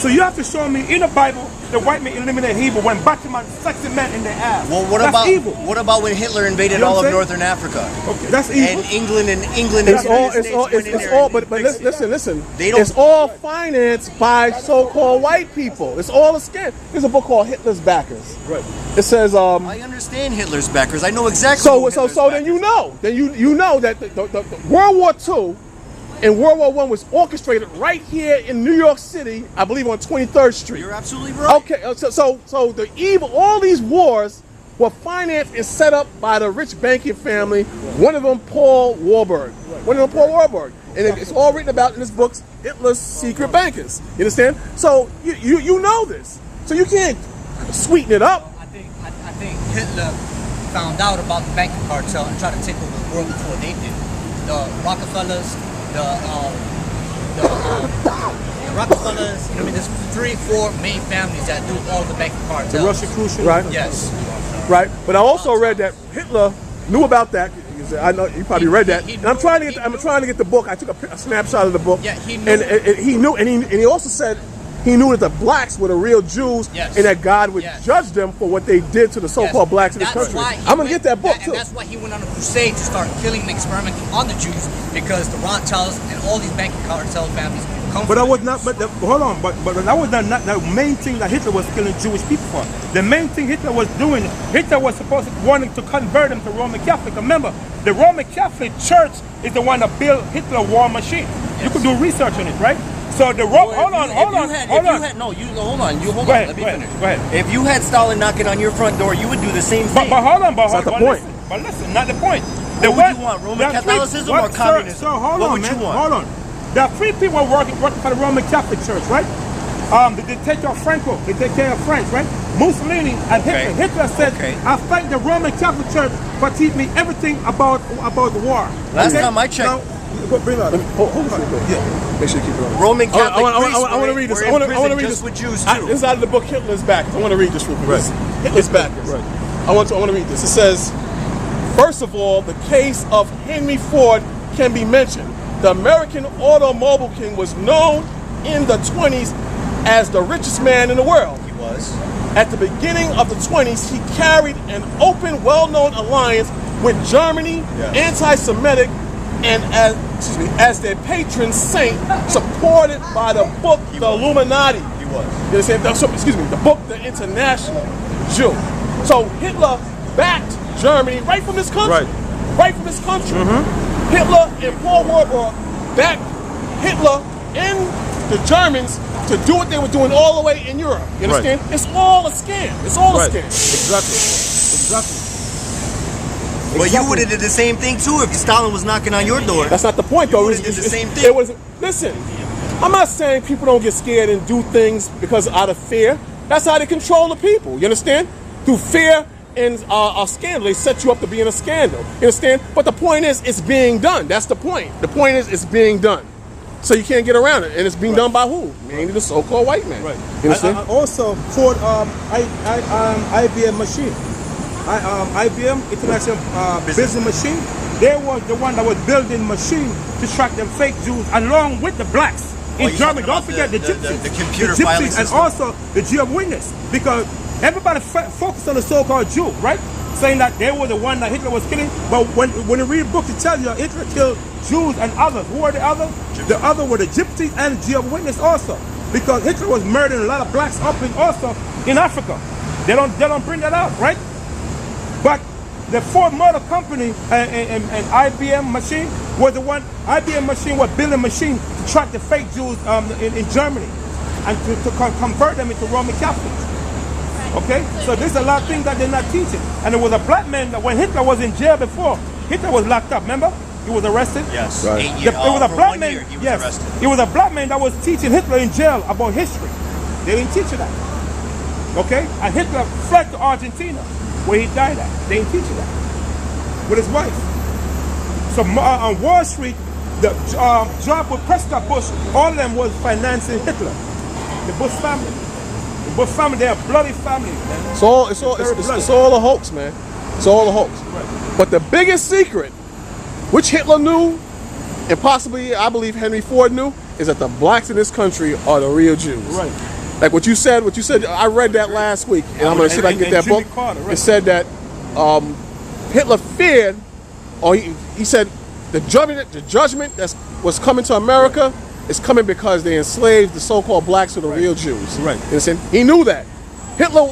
So you have to show me in the Bible the white man eliminated Hebrew when Batman sexy men in their ass. Well, what that's about evil. What about when Hitler invaded all of Northern Africa? Okay, that's evil. And England It's all. But listen. It's all financed by so-called white people. It's all a scam. There's a book called Hitler's Backers. Right. It says. I understand Hitler's backers. I know exactly. So then you know. Then you know that the World War II and World War I was orchestrated right here in New York City, I believe on 23rd Street. You're absolutely right. Okay, so the evil, all these wars were financed and set up by the rich banking family. One of them, Paul Warburg. And it's all written about in this book, Hitler's Secret Bankers. You understand? So you know this. So you can't sweeten it up. I think Hitler found out about the banking cartel and tried to take over the world before they did. The Rockefellers, the Rockefellers, I mean, there's 3-4 main families that do all the banking cartels. The Rosicrucians? Right. Yes. Right. But I also read that Hitler knew about that. I know you probably read that. And I'm trying to get the book. I took a snapshot of the book. Yeah, he knew. And he knew, and he also said he knew that the blacks were the real Jews, yes, and that God would yes, judge them for what they did to the so-called blacks in this country. I'm gonna get that book too. And that's why he went on a crusade to start killing and experimenting on the Jews, because the Rothschilds and all these banking cartel families come. But that was not. But hold on. But that was not the main thing that Hitler was killing Jewish people for. The main thing Hitler was doing. Hitler was supposed to wanting to convert them to Roman Catholic. Remember, the Roman Catholic Church is the one that built Hitler war machine. Yes. You could do research on it, right? So the hold on. Let me finish. Go ahead. If you had Stalin knocking on your front door, you would do the same thing. But hold on. That's not the point. But listen, not the point. What would you want? Roman Catholicism or communism? So hold what on, would man. you want? Hold on. There are 3 people working for the Roman Catholic Church, right? The dictator Franco, the dictator of France, right? Mussolini and Hitler. Hitler said, I thank the Roman Catholic Church for teaching me everything about the war. Last time I checked. Bring that. Hold on. Yeah. Make sure you keep it on. Roman Catholic I want to read this. I want to read this with Jews too. This is out of the book Hitler's Backers. I want to read this real quick. Right. Hitler's Backers. Right. I want to read this. It says, first of all, the case of Henry Ford can be mentioned. The American automobile king was known in the 20s as the richest man in the world. He was. At the beginning of the 20s, he carried an open, well-known alliance with Germany, anti-Semitic, and as their patron saint, supported by the book The Illuminati. He was. You understand? The book The International Jew. So Hitler backed Germany right from this country. Right from this country. Hitler and Paul Warburg backed Hitler and the Germans to do what they were doing all the way in Europe. You understand? It's all a scam. It's all a scam. Exactly. But you would have did the same thing too if Stalin was knocking on your door. That's not the point, though. You did the same thing. Listen, I'm not saying people don't get scared and do things because out of fear. That's how they control the people. You understand? Through fear and a scandal. They set you up to be in a scandal. You understand? But the point is, it's being done. That's the point. The point is, it's being done. So you can't get around it. And it's being done by who? Mainly the so-called white man. Right. You understand? Also, Ford IBM machine. IBM, International Business Machine, they were the one that was building machine to track them fake Jews along with the blacks in Germany. Don't forget the gypsies. The computer filing system. And also the Jehovah's Witness. Because everybody focused on the so-called Jew, right? Saying that they were the one that Hitler was killing. But when you read books, it tells you Hitler killed Jews and others. Who are the others? Gypsies. The other were the gypsies and Jehovah's Witness also. Because Hitler was murdering a lot of blacks up in also in Africa. They don't bring that out, right? But the Ford Motor Company and IBM machine was the one. IBM machine was building a machine to track the fake Jews in Germany and to convert them into Roman Catholics. Okay, so there's a lot of things that they're not teaching. And there was a black man that when Hitler was in jail before, Hitler was locked up. Remember, he was arrested. Yes, right. It was a black man. He was arrested. It was a black man that was teaching Hitler in jail about history. They didn't teach you that. Okay, and Hitler fled to Argentina, where he died at. They didn't teach you that. With his wife. So on Wall Street, the job with Prescott Bush, all of them was financing Hitler. The Bush family. The Bush family, they're a bloody family, man. It's all a hoax, man. It's all a hoax. Right. But the biggest secret, which Hitler knew, and possibly I believe Henry Ford knew, is that the blacks in this country are the real Jews. Right. Like what you said, I read that last week, and I'm going to see if I can get that Jimmy book. Carter, right. It said that Hitler feared, or he said the judgment that was coming to America is coming because they enslaved the so-called blacks who are the real Jews. Right. You understand? He knew that. Hitler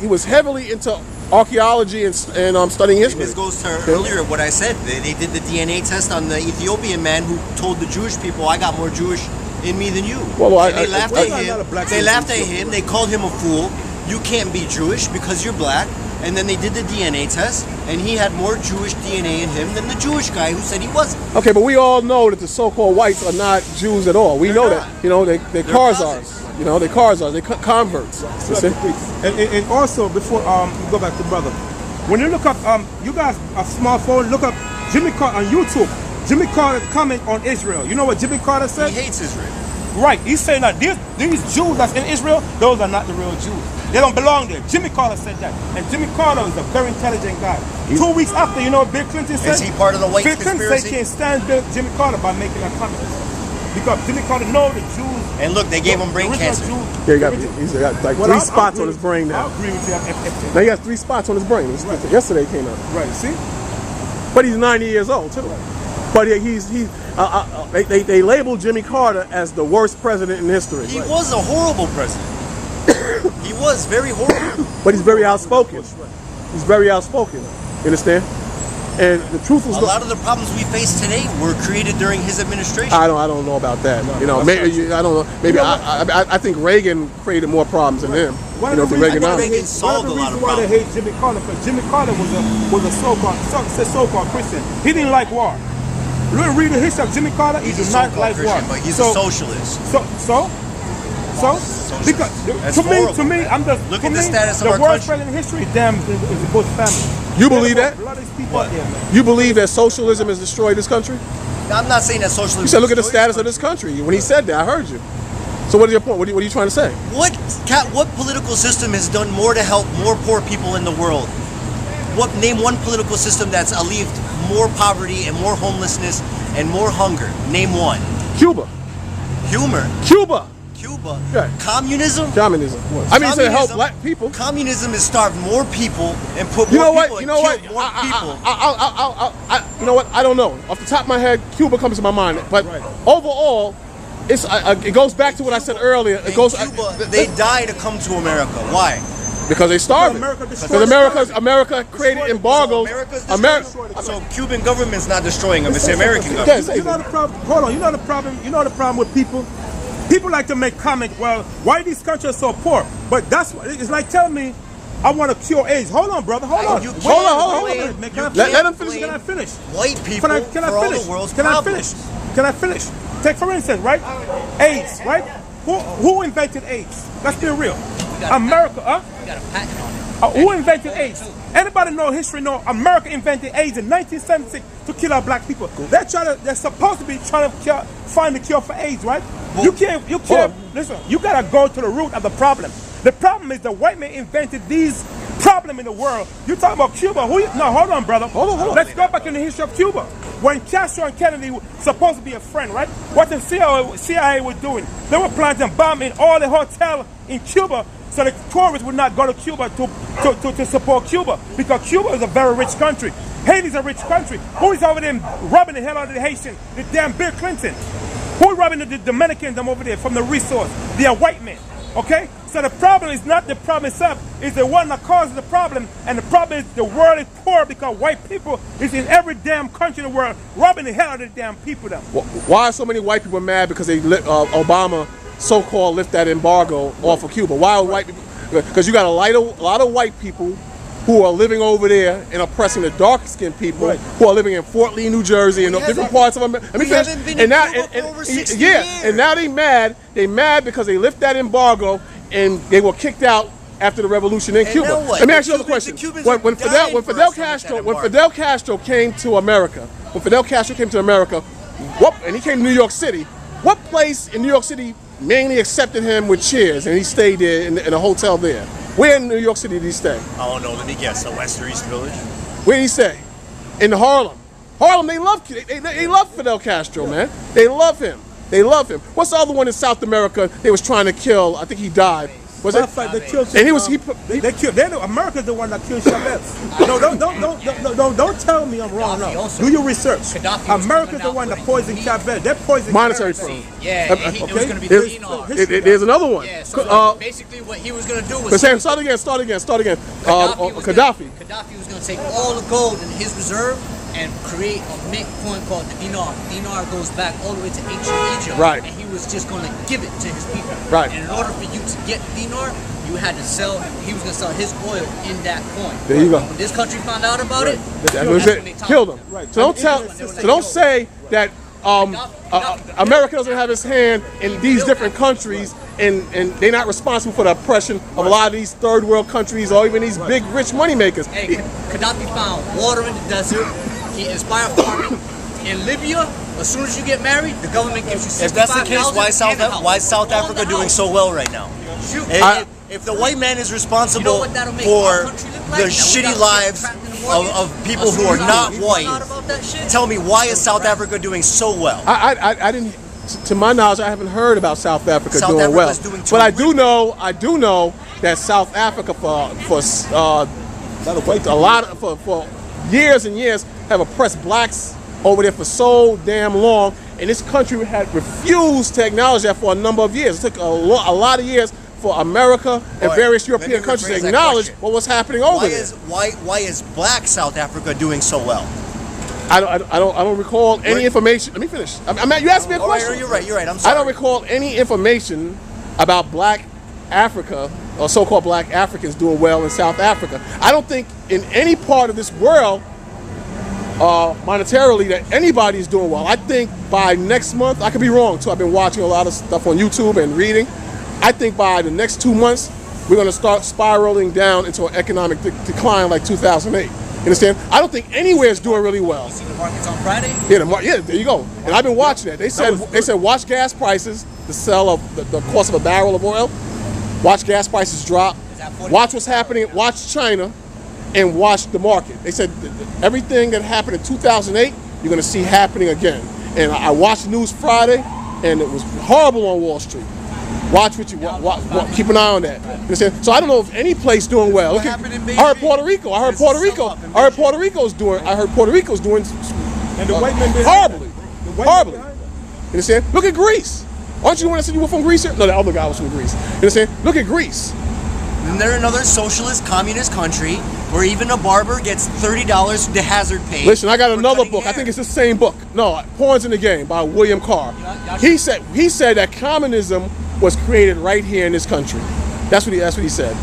he was heavily into archaeology and studying history. This goes to earlier what I said. They did the DNA test on the Ethiopian man who told the Jewish people, "I got more Jewish in me than you." Well, they laughed at him. They laughed at him. They called him a fool. You can't be Jewish because you're black. And then they did the DNA test, and he had more Jewish DNA in him than the Jewish guy who said he wasn't. Okay, but we all know that the so-called whites are not Jews at all. We know that. You know, they're Khazars. You know, they're Khazars. They're converts. And also, before we go back to brother, when you look up, you guys, a smartphone, look up Jimmy Carter on YouTube. Jimmy Carter comment on Israel. You know what Jimmy Carter said? He hates Israel. Right. He's saying that these Jews that's in Israel, those are not the real Jews. They don't belong there. Jimmy Carter said that. And Jimmy Carter is a very intelligent guy. 2 weeks after, you know what Bill Clinton said? Is he part of the white Bill Clinton said conspiracy? he can't stand Jimmy Carter by making that comment. Because Jimmy Carter knows the Jews. And look, they gave him brain cancer. Yeah, he's got like three spots on his brain now. I agree with you. Now he has 3 spots on his brain. Yesterday it came out. Right, see? But he's 90 years old too. But they labeled Jimmy Carter as the worst president in history. He was a horrible president. He was very horrible. But he's very outspoken. He's very outspoken. You understand? And the truth was, a lot of the problems we face today were created during his administration. I don't know about that. You know, maybe I don't know. Maybe I think Reagan created more problems than him. One You know, of the the reasons Reaganomics. solved a lot of why they problems. hate Jimmy Carter, because Jimmy Carter was a so-called Christian. He didn't like war. Read the history of Jimmy Carter. He He's did a not so-called like war. Christian, but he's a socialist. Because That's to horrible, me, man. I'm just Look to at the me, status of the our worst country. president in history. Damn, is the Bush family. You believe that? A lot of these people out there, man. You believe that socialism has destroyed this country? I'm not saying that socialism. You said, look at the destroys status of this country. When he said that, I heard you. So what is your point? What are you trying to say? What political system has done more to help more poor people in the world? Name one political system that's alleviated more poverty and more homelessness and more hunger. Name one. Cuba. Cuba. Yeah. Communism. Communism. I mean, to help black people. Communism has starved more people and put You know more what? people You and know what? killed more people. You know what? I don't know. Off the top of my head, Cuba comes to my mind. But overall, it goes back to what I said earlier. It In goes. Cuba, they die to come to America. Why? Because they starving. Because America created embargoes. So Cuban government's not destroying them. It's the American government. You know the problem. Hold on. You know the problem. You know the problem with people. People like to make comments. Well, why these countries are so poor? But that's what it's like. Telling me, I want to cure AIDS. Hold on, brother. Hold on. Hold on. Let him finish. Can I finish? White people Can I for all finish? the world's Can I problems. finish? Can I finish? Take for instance, right? AIDS, right? Who invented AIDS? Let's be real. America, huh? We got a patent on it. Who invented AIDS? Anybody know history? Know America invented AIDS in 1976 to kill our black people. They're supposed to be trying to find the cure for AIDS, right? You can't. Listen, you gotta go to the root of the problem. The problem is the white man invented these problems in the world. You talking about Cuba? No, hold on, brother. Hold on. Let's go back in the history of Cuba. When Castro and Kennedy were supposed to be a friend, right? What the CIA was doing? They were planting bombs in all the hotels in Cuba, so the tourists would not go to Cuba to support Cuba, because Cuba is a very rich country. Haiti's a rich country. Who is over there robbing the hell out of the Haitians? The damn Bill Clinton. Who is robbing the Dominicans over there from the resource? They are white men. Okay? So the problem is not the problem itself, it's the one that causes the problem, and the problem is the world is poor because white people is in every damn country in the world robbing the hell out of the damn people though. Why are so many white people mad because Obama so-called lift that embargo off of Cuba? Why are white people? Because you got a lot of white people who are living over there and oppressing the dark-skinned people who are living in Fort Lee, New Jersey, and different parts of America. We haven't been in Cuba for over 60 years. And now they mad. They mad because they lift that embargo and they were kicked out after the revolution in Cuba. Now what? Let me ask you another question. When Fidel Castro came to America, and he came to New York City, what place in New York City mainly accepted him with cheers, and he stayed there in a hotel there? Where in New York City did he stay? I don't know. Let me guess. The West or East Village? Where did he stay? In Harlem. Harlem, they love Fidel Castro, man. They love him. They love him. What's the other one in South America they was trying to kill? I think he died. Was it? They killed And he was they killed. America's the one that killed Chavez. No, don't tell me I'm wrong. No, do your research. America's the one that poisoned Chavez. They're poisoning monetary currency. firm. Yeah, and it was going to be There's- dinar. There's another one. Yeah, so basically what he was going to do was... Sam, start again. Gaddafi. Gaddafi was going to take all the gold in his reserve and create a mint coin called the dinar. Dinar goes back all the way to ancient Egypt. Right. And he was just going to give it to his people. Right. And in order for you to get dinar, you had to sell, he was going to sell his oil in that coin. There you go. When this country found out about it, That was that's when they it. talked Killed him. about it. Right. So don't say that America doesn't have its hand in these different countries, and they're not responsible for the oppression of a lot of these third world countries or even these big rich money makers. Hey, Gaddafi found water in the desert. He inspired farming. In Libya, as soon as you get married, the government gives you If that's the case, $65,000 why is South Africa doing so well right now? Shoot. If the white man is responsible You know what that'll make our for country look the like? That we shitty got lives trapped in the mortgage? of people As who soon are as not we found out white, about that shit, tell me, why is South Africa doing so well? I didn't, to my knowledge, I haven't heard about South Africa South doing well. Africa's doing But I terrific. do know that South Africa for years and years have oppressed blacks over there for so damn long, and this country had refused to acknowledge that for a number of years. It took a lot of years for America and All right, various let me European countries to rephrase that acknowledge question. what was happening over Why there. is black South Africa doing so well? I don't recall any information. Let me finish. You asked me a All right, question. you're right. I'm I sorry. don't recall any information about black Africa or so-called black Africans doing well in South Africa. I don't think in any part of this world, monetarily, that anybody is doing well. I think by next month, I could be wrong too. I've been watching a lot of stuff on YouTube and reading. I think by the next 2 months, we're going to start spiraling down into an economic decline like 2008. You understand? I don't think anywhere is doing really well. you see the markets on Friday? Yeah, there you go. And I've been watching that. They said watch gas prices, the sell of the cost of a barrel of oil. Watch gas prices drop. Watch what's happening. Watch China, and watch the market. They said everything that happened in 2008, you're going to see happening again. And I watched the news Friday, and it was horrible on Wall Street. Watch what you keep an eye on that. You understand? So I don't know if any place doing well. Look at, I heard Puerto Rico. I heard Puerto Rico's doing. And the white men horribly. The white Horribly. men behind them. You understand? Look at Greece. Aren't you the one that said you were from Greece? No, the other guy was from Greece. You understand? Look at Greece. Isn't there another socialist communist country where even a barber gets $30 to hazard pay? Listen, I got for another cutting book. I hair? think it's the same book. No, Pawns in the Game by William Carr. He said that communism was created right here in this country. That's what he said.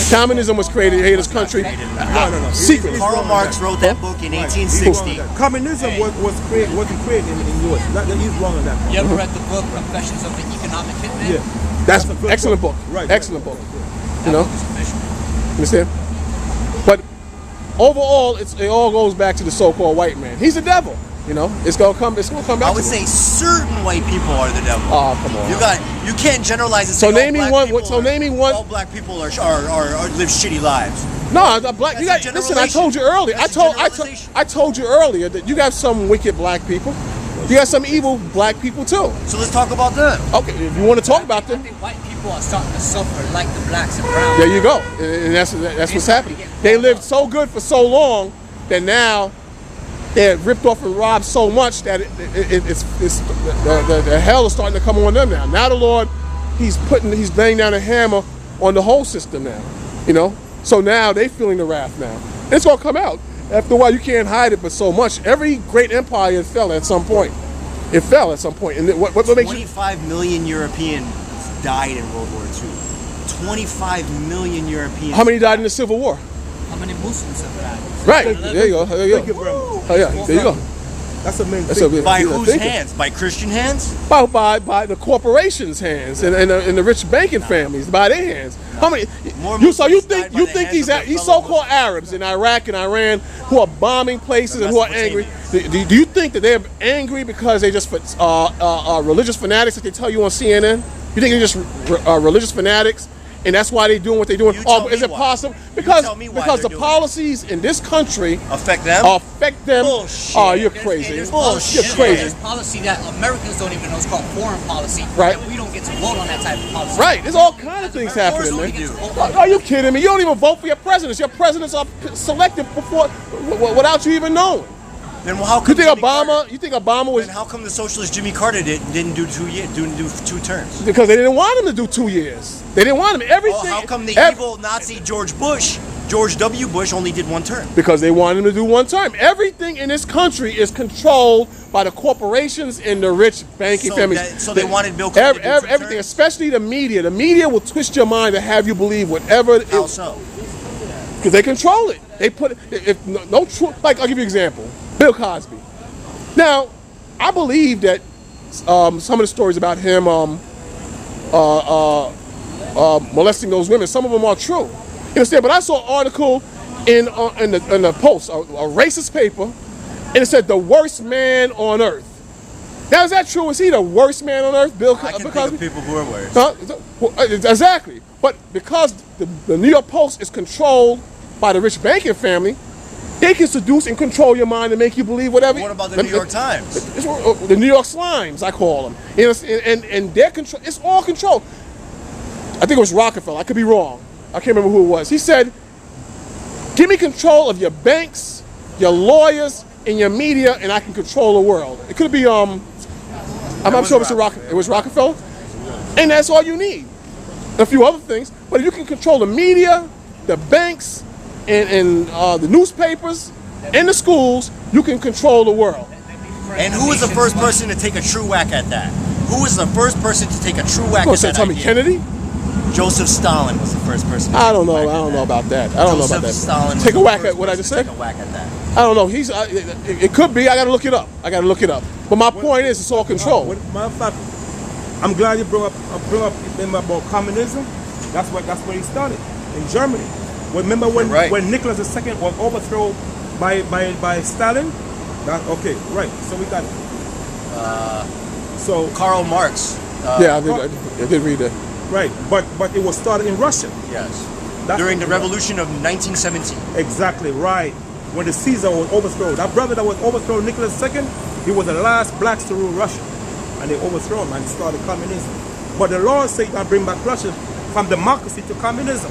Communism was created here in this country. No. Secretly. Karl Marx wrote that book in 1860. Communism wasn't created in the U.S. He's wrong on that part. You ever read the book Confessions of the Economic Hitman? Yeah. That's a an good excellent book. Right. Excellent book. That You know? book is official. You understand? But overall, it all goes back to the so-called white man. He's the devil. You know, it's gonna come back. I would say certain white people are the devil. Oh, come on. You can't generalize and So say name me one. So name me one. all black people are live shitty lives. No, the black. You got, That's a listen, I told you earlier. That's a generalization. I told you earlier that you got some wicked black people. You got some evil black people too. So let's talk about them. Okay, if you want to talk about I them, think white people are starting to suffer like the blacks and browns. there you go. And that's what's happening. They lived so good for so long that now they're ripped off and robbed so much that the hell is starting to come on them now. Now the Lord, he's laying down a hammer on the whole system now. You know, so now they feeling the wrath now. It's gonna come out. After a while, you can't hide it, but so much. Every great empire fell at some point. It fell at some point. And what makes you? 25 million Europeans died in World War II. 25 million Europeans. How many died in the Civil War? How many Muslims have died? Right. There you go. There you Thank you go. very much. Oh yeah. There you go. That's the main That's thing. a- By yeah, whose thinking. hands? By Christian hands? By the corporations' hands and the rich banking families, by their hands. How many? More You Muslims think died by the these hands of their these fellow so-called Arabs in Iraq and Iran who are bombing places and who are angry? Do you think that they're angry because they just religious fanatics that they tell you on CNN? You think they're just religious fanatics and that's why they're doing what they're doing. You tell Is me it why. possible? You Because tell me why because they're the doing policies in this country affect them. Bullshit. Oh, you're There's- crazy. there's You're policy- crazy. There's policy that Americans don't even know. It's called foreign policy. Right. And we don't get to vote on that type of policy. Right. There's all kinds of things Of course happening, we man. get to vote on Are you kidding me? You don't even vote for your presidents. Your presidents are selected before, without you even knowing. Then how come You think Jimmy Obama? Carter- You think Obama was Then how come the socialist Jimmy Carter didn't do 2 years? Didn't do 2 terms? because they didn't want him to do 2 years. They didn't want him. Everything. Oh, how come the ev- evil Nazi George W. Bush only did 1 term? Because they wanted him to do 1 term. Everything in this country is controlled by the corporations and the rich banking So families. that- so they wanted Bill Clinton to do 2 everything, terms? especially the media. The media will twist your mind to have you believe whatever. How so? Because they control it. They put if no true. Like I'll give you an example. Bill Cosby. Now, I believe that some of the stories about him molesting those women, some of them are true. You understand? But I saw an article in the Post, a racist paper, and it said the worst man on earth. Now, is that true? Is he the worst man on earth, Bill I can Cosby? think of people who are worse. Huh? Exactly. But because the New York Post is controlled by the rich banking family, they can seduce and control your mind and make you believe whatever. What about the New York Times? The New York Slimes, I call them. You know, and their control, it's all control. I think it was Rockefeller. I could be wrong. I can't remember who it was. He said, "Give me control of your banks, your lawyers, and your media, and I can control the world." It could be I'm sure it was Rockefeller, and that's all you need. A few other things, but if you can control the media, the banks, and the newspapers, and the schools, you can control the world. And who was the first person to take a true whack at that? Who was the first person to take a true whack What's at that? that Tommy idea? Kennedy? Joseph Stalin was the first person. To I don't take a know. whack I don't at know that. about that. I don't know about Joseph that. Stalin was Take a the whack first at what I person just to said. Take a whack at that. I don't know. It could be. I got to look it up. But my point is, it's all control. Matter of fact, I'm glad you brought up about communism. That's where he started in Germany. Remember when Right. when Nicholas II was overthrown by Stalin? Okay, right. So we got it. So Karl Marx. Yeah, I did read that. right, but it was started in Russia. Yes. That's During the right. revolution of 1917. Exactly right. When the Caesar was overthrown, that brother that was overthrown, Nicholas II, he was the last blacks to rule Russia, and they overthrew him and started communism. But the Lord said, "I bring back Russia from democracy to communism."